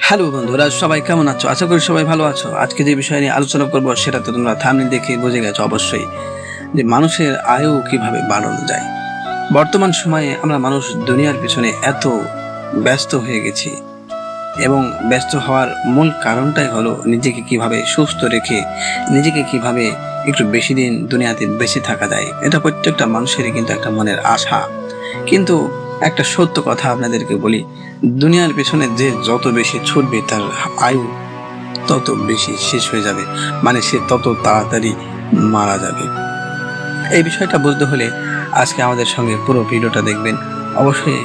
Hello বন্ধুরা, সবাই কেমন আছো? আশা করি সবাই ভালো আছো। আজকে যে বিষয় নিয়ে আলোচনা করবো সেটা তো তোমরা থাম্বনেল দেখে বুঝে গেছো অবশ্যই, যে মানুষের আয়ু কিভাবে বাড়ানো যায়। বর্তমান সময়ে আমরা মানুষ দুনিয়ার পিছনে এত ব্যস্ত হয়ে গেছি, এবং ব্যস্ত হওয়ার মূল কারণটাই হলো নিজেকে কিভাবে সুস্থ রেখে নিজেকে কিভাবে একটু বেশি দিন দুনিয়াতে বেঁচে থাকা যায়। এটা প্রত্যেকটা মানুষেরই কিন্তু একটা মনের আশা। কিন্তু একটা সত্য কথা আপনাদেরকে বলি, দুনিয়ার পেছনে যে যত বেশি ছুটবে তার আয়ু তত বেশি শেষ হয়ে যাবে, মানে সে তত তাড়াতাড়ি মারা যাবে। এই বিষয়টা বুঝতে হলে আজকে আমাদের সঙ্গে পুরো ভিডিওটা দেখবেন। অবশ্যই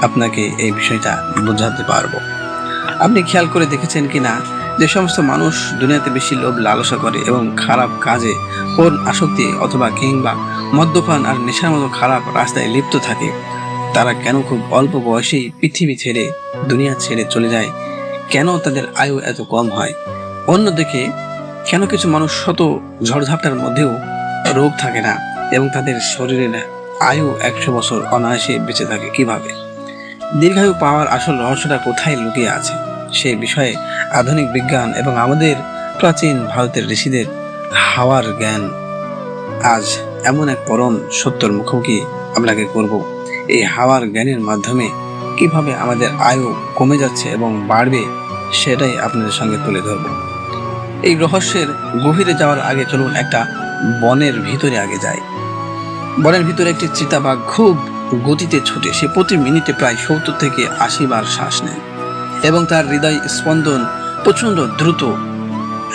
আপনাকে এই বিষয়টা বোঝাতে পারবো। আপনি খেয়াল করে দেখেছেন কিনা, যে সমস্ত মানুষ দুনিয়াতে বেশি লোভ লালসা করে এবং খারাপ কাজে কোন আসক্তি অথবা কিংবা মদ্যপান আর নেশার মতো খারাপ রাস্তায় লিপ্ত থাকে, তারা কেন খুব অল্প বয়সেই পৃথিবী ছেড়ে দুনিয়া ছেড়ে চলে যায়? কেন তাদের আয়ু এত কম হয়? অন্যদিকে কেন কিছু মানুষ শত ঝড়ঝাপটার মধ্যেও রোগ থাকে না এবং তাদের শরীরের আয়ু 100 বছর অনায়াসে বেঁচে থাকে? কিভাবে দীর্ঘায়ু পাওয়ার আসল রহস্যটা কোথায় লুকিয়ে আছে, সেই বিষয়ে আধুনিক বিজ্ঞান এবং আমাদের প্রাচীন ভারতের ঋষিদের হাওয়ার জ্ঞান আজ এমন এক পরম সত্যর মুখোমুখি আপনাকে করব। এই হাওয়ার জ্ঞানের মাধ্যমে কিভাবে আমাদের আয়ু কমে যাচ্ছে এবং বাড়বে, সেটাই আপনাদের সঙ্গে তুলে ধরব। এই রহস্যের গভীরে যাওয়ার আগে চলুন একটা বনের ভিতরে আগে যাই। বনের ভিতরে একটি চিতাবাঘ খুব গতিতে ছুটে। সে প্রতি মিনিটে প্রায় 70 থেকে 80 বার শ্বাস নেয় এবং তার হৃদয় স্পন্দন প্রচন্ড দ্রুত।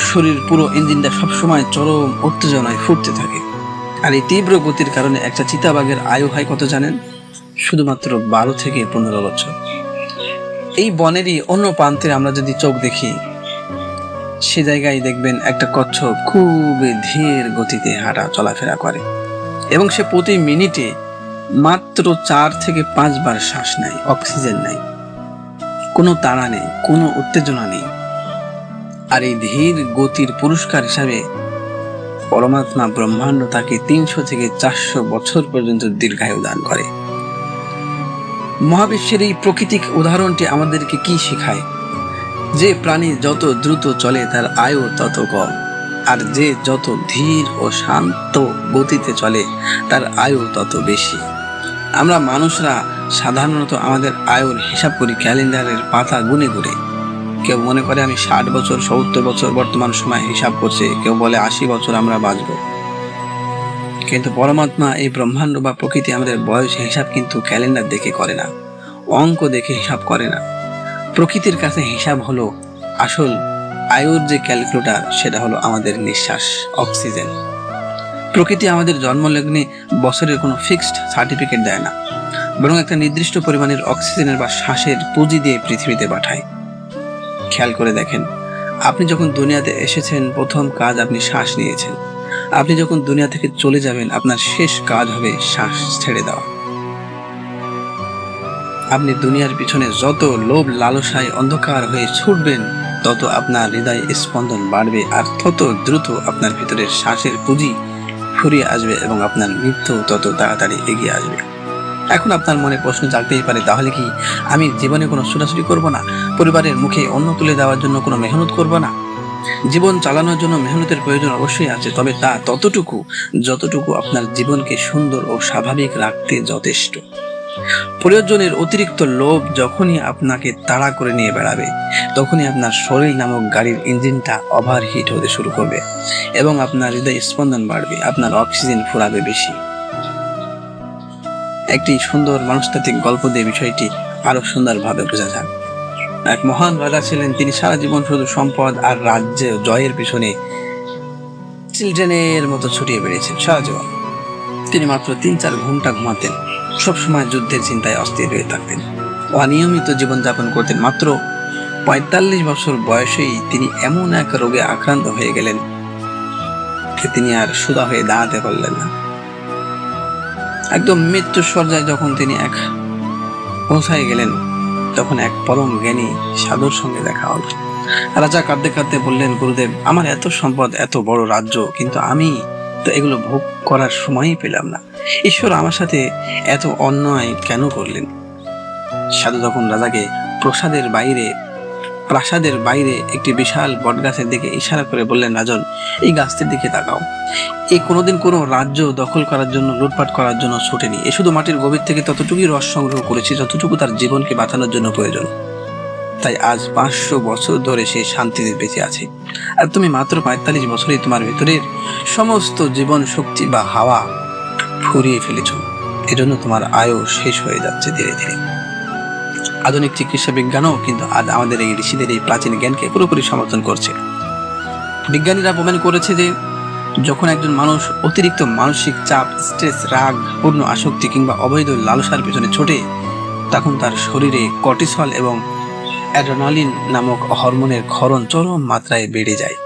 শরীর পুরো ইঞ্জিনটা সবসময় চরম উত্তেজনায় ফুটতে থাকে। আর এই তীব্র গতির কারণে একটা চিতাবাঘের আয়ু হয় কত জানেন? শুধুমাত্র 12 থেকে 15 বছর। এই বনেরই অন্য প্রান্তে আমরা যদি চোখ দেখি, সে জায়গায় দেখবেন একটা কচ্ছপ খুবই ধীর গতিতে হাঁটা চলাফেরা করে এবং সে প্রতি মিনিটে মাত্র 4 থেকে 5 বার শ্বাস নেয়, অক্সিজেন নেয়। কোনো তাড়া নেই, কোনো উত্তেজনা নেই। আর এই ধীর গতির পুরস্কার হিসাবে পরমাত্মা ব্রহ্মাণ্ড তাকে 300 থেকে 400 বছর পর্যন্ত দীর্ঘায়ু দান করে। মহাবিশ্বের এই প্রাকৃতিক উদাহরণটি আমাদেরকে কি শেখায়? যে প্রাণী যত দ্রুত চলে তার আয়ু তত কম, আর যে যত ধীর ও শান্ত গতিতে চলে তার আয়ু তত বেশি। আমরা মানুষরা সাধারণত আমাদের আয়ুর হিসাব করি ক্যালেন্ডারের পাতা গুনে গুনে। কেউ মনে করে আমি 60 বছর 70 বছর বর্তমান সময় হিসাব করছে, কেউ বলে 80 বছর আমরা বাঁচব। কিন্তু পরমাত্মা এই ব্রহ্মাণ্ড বা প্রকৃতি আমাদের বয়স হিসাব কিন্তু ক্যালেন্ডার দেখে করে না, অঙ্ক দেখে হিসাব করে না। প্রকৃতির কাছে হিসাব হলো আসল আয়ুর যে ক্যালকুলেটর, সেটা হলো আমাদের নিঃশ্বাস, অক্সিজেন। প্রকৃতি আমাদের জন্মলগ্নে বছরের কোনো ফিক্সড সার্টিফিকেট দেয় না, বরং একটা নির্দিষ্ট পরিমাণের অক্সিজেনের বা শ্বাসের পুঁজি দিয়ে পৃথিবীতে পাঠায়। খেয়াল করে দেখেন, আপনি যখন দুনিয়াতে এসেছেন প্রথম কাজ আপনি শ্বাস নিয়েছেন। আপনি যখন দুনিয়া থেকে চলে যাবেন আপনার শেষ কাজ হবে শ্বাস ছেড়ে দেওয়া। আপনি দুনিয়ার পিছনে যত লোভ লালসায় অন্ধকার হয়ে ছুটবেন, তত আপনার হৃদয় স্পন্দন বাড়বে আর তত দ্রুত আপনার ভিতরের শ্বাসের পুঁজি ফুরিয়ে আসবে এবং আপনার মৃত্যু তত তাড়াতাড়ি এগিয়ে আসবে। এখন আপনার মনে প্রশ্ন জাগতেই পারে, তাহলে কি আমি জীবনে কোনো ছোটাছুটি করব না? পরিবারের মুখে অন্ন তুলে দেওয়ার জন্য কোনো মেহনত করব না? জীবন চালানোর জন্য মেহনতের প্রয়োজন অবশ্যই আছে, তবে তা ততটুকু যতটুকু আপনার জীবনকে সুন্দর ও স্বাভাবিক রাখতে যথেষ্ট। প্রয়োজনের অতিরিক্ত লোভ যখনই আপনাকে তাড়া করে নিয়ে বেড়াবে, তখনই আপনার শরীর নামক গাড়ির ইঞ্জিনটা ওভারহিট হতে শুরু করবে এবং আপনার হৃদয় স্পন্দন বাড়বে, আপনার অক্সিজেন ফুরাবে বেশি। একটি সুন্দর মনস্তাত্ত্বিক গল্প দিয়ে বিষয়টি আরো সুন্দরভাবে বোঝা যায়। এক মহান রাজা ছিলেন, তিনি সারা জীবন শুধু সম্পদ আর রাজ্য জয়ের পিছনে চিলড্রেনের মতো ছুটিয়ে বেড়েছেন। সারা জীবন তিনি মাত্র 3-4 ঘন্টা ঘুমাতেন, সবসময় যুদ্ধের চিন্তায় অস্থির হয়ে থাকতেন, অনিয়মিত জীবনযাপন করতেন। মাত্র 45 বছর বয়সেই তিনি এমন এক রোগে আক্রান্ত হয়ে গেলেন যে তিনি আর সোজা হয়ে দাঁড়াতে পারলেন না। একদম মৃত্যুর শয্যায় যখন তিনি পৌঁছায় গেলেন, তখন এক পরম জ্ঞানী সাধুর সঙ্গে দেখা হল। রাজা কাঁদতে কাঁদতে বললেন, গুরুদেব, আমার এত সম্পদ, এত বড় রাজ্য, কিন্তু আমি তো এগুলো ভোগ করার সময়ই পেলাম না। ঈশ্বর আমার সাথে এত অন্যায় কেন করলেন? সাধু তখন রাজাকে প্রসাদের বাইরে প্রাসাদের বাইরে একটি বিশাল বটগাছের দিকে ইশারা করে বললেন, রাজন, এই গাছটির দিকে তাকাও। এ কোনোদিন কোনো রাজ্য দখল করার জন্য, লুটপাট করার জন্য ছুটেনি। এ শুধু মাটির গভীর থেকে ততটুকুই রস সংগ্রহ করেছে যতটুকু তার জীবনকে বাঁচানোর জন্য প্রয়োজন। তাই আজ 500 বছর ধরে সে শান্তিতে বেঁচে আছে, আর তুমি মাত্র 45 বছরেই তোমার ভেতরের সমস্ত জীবন শক্তি বা হাওয়া ফুরিয়ে ফেলেছ। এজন্য তোমার আয়ু শেষ হয়ে যাচ্ছে ধীরে ধীরে। আধুনিক চিকিৎসা বিজ্ঞানও কিন্তু আজ আমাদের এই ঋষিদের এই প্রাচীন জ্ঞানকে পুরোপুরি সমর্থন করছে। বিজ্ঞানীরা প্রমাণ করেছে যে যখন একজন মানুষ অতিরিক্ত মানসিক চাপ, স্ট্রেস, রাগ, পূর্ণ আসক্তি কিংবা অবৈধ লালসার পেছনে ছোটে, তখন তার শরীরে কর্টিসল এবং অ্যাড্রেনালিন নামক হরমোনের ক্ষরণ চরম মাত্রায় বেড়ে যায়।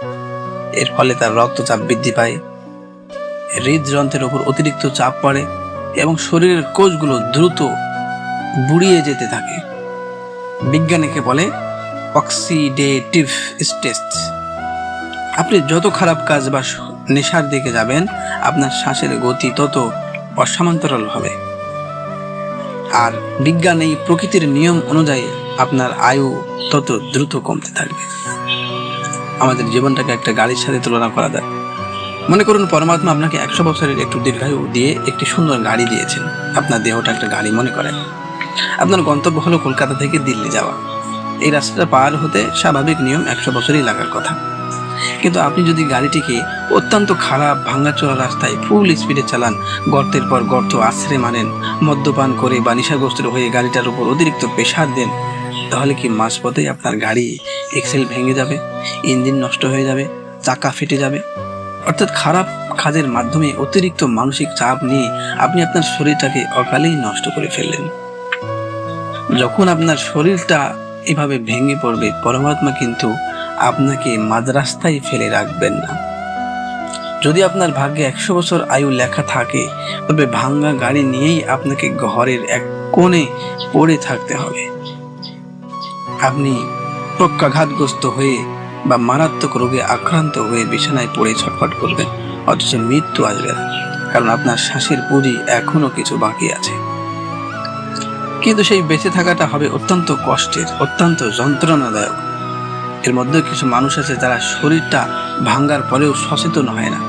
এর ফলে তার রক্তচাপ বৃদ্ধি পায়, হৃদযন্ত্রের উপর অতিরিক্ত চাপ পড়ে এবং শরীরের কোষগুলো দ্রুত বুড়িয়ে যেতে থাকে। বিজ্ঞানীকে বলে অক্সিডেটিভ স্ট্রেস। আপনি যত খারাপ কাজ বা নেশার দিকে যাবেন, আপনার শ্বাসের গতি তত অসমান্তরাল হবে। আর বিজ্ঞান এই প্রকৃতির নিয়ম অনুযায়ী আপনার আয়ু তত দ্রুত কমতে থাকবে। আমাদের জীবনটাকে একটা গাড়ির সাথে তুলনা করা যায়। মনে করুন পরমাত্মা আপনাকে 100 বছরের একটু দীর্ঘায়ু দিয়ে একটি সুন্দর গাড়ি দিয়েছেন। আপনার দেহটা একটা গাড়ি মনে করেন। আপনার গন্তব্য হলো কলকাতা থেকে দিল্লি যাওয়া। এই রাস্তাটা পার হতে স্বাভাবিক নিয়ম 100 বছরই লাগার কথা। কিন্তু আপনি যদি গাড়িটিকে অত্যন্ত খারাপ ভাঙাচোরা রাস্তায় ফুল স্পিডে চালান, গর্তের পর গর্ত আছড়ে মারেন, মদ্যপান করে বা নেশাগ্রস্ত হয়ে গাড়িটার উপর অতিরিক্ত প্রেসার দেন, তাহলে কি মাঝপথেই আপনার গাড়ি এক্সেল ভেঙে যাবে, ইঞ্জিন নষ্ট হয়ে যাবে, চাকা ফেটে যাবে। অর্থাৎ খারাপ কাজের মাধ্যমে অতিরিক্ত মানসিক চাপ নিয়ে আপনি আপনার শরীরটাকে অকালেই নষ্ট করে ফেললেন। যখন আপনার শরীরটা এভাবে ভেঙে পড়বে, পরমাত্মা কিন্তু আপনাকে মাঝরাস্তায় ফেলে রাখবেন না। যদি আপনার ভাগ্যে 100 বছর আয়ু লেখা থাকে, তবে ভাঙ্গা গাড়ি নিয়েই আপনাকে ঘরের এক কোণে পড়ে থাকতে হবে। আপনি প্রত্যাঘাতগ্রস্ত হয়ে বা মারাত্মক রোগে আক্রান্ত হয়ে বিছানায় পড়ে ছটফট করবেন, অথচ মৃত্যু আসবে না, কারণ আপনার শ্বাসের পুঁজি এখনো কিছু বাকি আছে। কিন্তু সেই বেঁচে থাকাটা হবে অত্যন্ত কষ্টের, অত্যন্ত যন্ত্রণাদায়ক। এর মধ্যে কিছু মানুষ আছে যারা শরীরটা ভাঙ্গার পরেও সচেতন হয় না।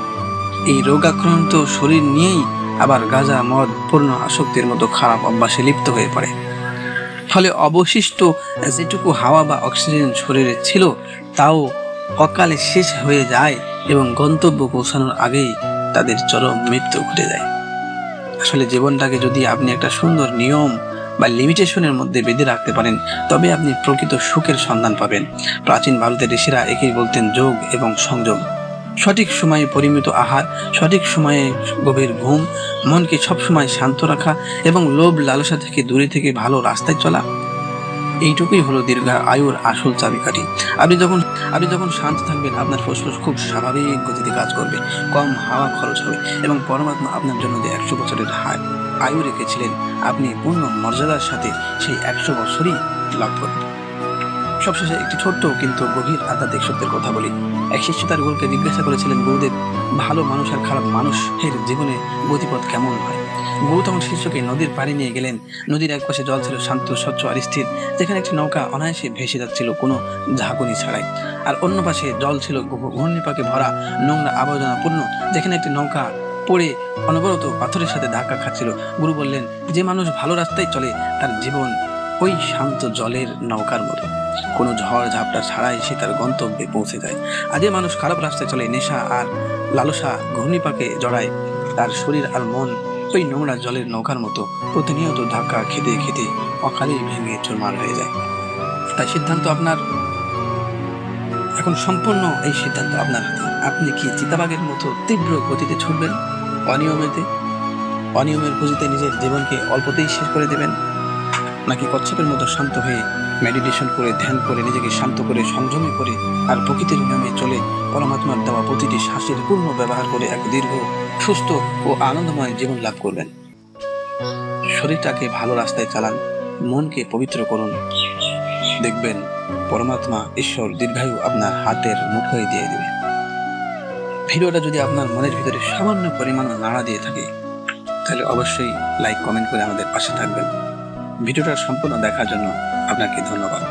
এই রোগাক্রান্ত শরীর নিয়েই আবার গাঁজা, মদ, পূর্ণ আসক্তির মতো খারাপ অভ্যাসে লিপ্ত হয়ে পড়ে। ফলে অবশিষ্ট যেটুকু হাওয়া বা অক্সিজেন শরীরে ছিল তাও অকালে শেষ হয়ে যায় এবং গন্তব্য পৌঁছানোর আগেই তাদের চরম মৃত্যু ঘটে যায়। আসলে জীবনটাকে যদি আপনি একটা সুন্দর নিয়ম বা লিমিটেশনের মধ্যে বেঁধে রাখতে পারেন, তবে আপনি প্রকৃত সুখের সন্ধান পাবেন। প্রাচীন ভারতের ঋষিরা একেই বলতেন যোগ এবং সংযম। সঠিক সময়ে পরিমিত আহার, সঠিক সময়ে গভীর ঘুম, মনকে সবসময় শান্ত রাখা এবং লোভ লালসা থেকে দূরে থেকে ভালো রাস্তায় চলা, এইটুকুই হলো দীর্ঘ আয়ুর আসল চাবিকাঠি। আপনি যখন শান্ত থাকবেন, আপনার ফুসফুস খুব স্বাভাবিক গতিতে কাজ করবে, কম হাওয়া খরচ হবে এবং পরমাত্মা আপনার জন্য যে 100 বছরের আয়ু রেখেছিলেন, আপনি পূর্ণ মর্যাদার সাথে সেই 100 বছরই লাভ করবেন। সবশেষে একটি ছোট্ট কিন্তু গভীর আধ্যাত্মিক সত্যের কথা বলি। এক শিষ্য তার গুরুকে জিজ্ঞাসা করেছিলেন, গুরুদেব, ভালো মানুষ আর খারাপ মানুষের জীবনে গতিপথ কেমন হয়? গুরু তখন শিষ্যকে নদীর পাড়ে নিয়ে গেলেন। নদীর এক পাশে জল ছিল শান্ত, স্বচ্ছ আর স্থির, যেখানে একটি নৌকা অনায়াসে ভেসে যাচ্ছিল কোনো ঝাঁকুনি ছাড়াই। আর অন্য পাশে জল ছিল ঘূর্ণিপাকে ভরা, নোংরা আবর্জনাপূর্ণ, যেখানে একটি নৌকা পড়ে অনবরত পাথরের সাথে ধাক্কা খাচ্ছিল। গুরু বললেন, যে মানুষ ভালো রাস্তায় চলে তার জীবন ওই শান্ত জলের নৌকার মতো, কোনো ঝড় ঝাপটা ছাড়াই সে তার গন্তব্যে পৌঁছে যায়। আর যে মানুষ খারাপ রাস্তায় চলে, নেশা আর লালসা ঘূর্ণিপাকে জড়ায়, তার শরীর আর মন ওই নোংরা জলের নৌকার মতো প্রতিনিয়ত ধাক্কা খেতে খেতে অকালেই ভেঙে চুরমার হয়ে যায়। তাই সিদ্ধান্ত আপনার, এখন সম্পূর্ণ এই সিদ্ধান্ত আপনার হাতে। আপনি কি চিতাবাঘের মতো তীব্র গতিতে ছুটবেন, অনিয়মের পুঁজিতে নিজের জীবনকে অল্পতেই শেষ করে দেবেন, নাকি কচ্ছপের মতো শান্ত হয়ে মেডিটেশন করে, ধ্যান করে, নিজেকে শান্ত করে, সংযমী করে আর প্রকৃতির নিয়মে চলে পরমাত্মার দেওয়া প্রতিটি শ্বাসের পূর্ণ ব্যবহার করে এক দীর্ঘ, সুস্থ ও আনন্দময় জীবন লাভ করবেন? শরীরটাকে ভালো রাস্তায় চালান, মনকে পবিত্র করুন, দেখবেন পরমাত্মা ঈশ্বর দীর্ঘায়ু আপনার হাতের মুঠোয় দিয়ে দেবে। ভিডিওটা যদি আপনার মনের ভিতরে সামান্য পরিমাণ নাড়া দিয়ে থাকে, তাহলে অবশ্যই লাইক, কমেন্ট করে আমাদের পাশে থাকবেন। ভিডিওটা সম্পূর্ণ দেখার জন্য আপনাকে ধন্যবাদ।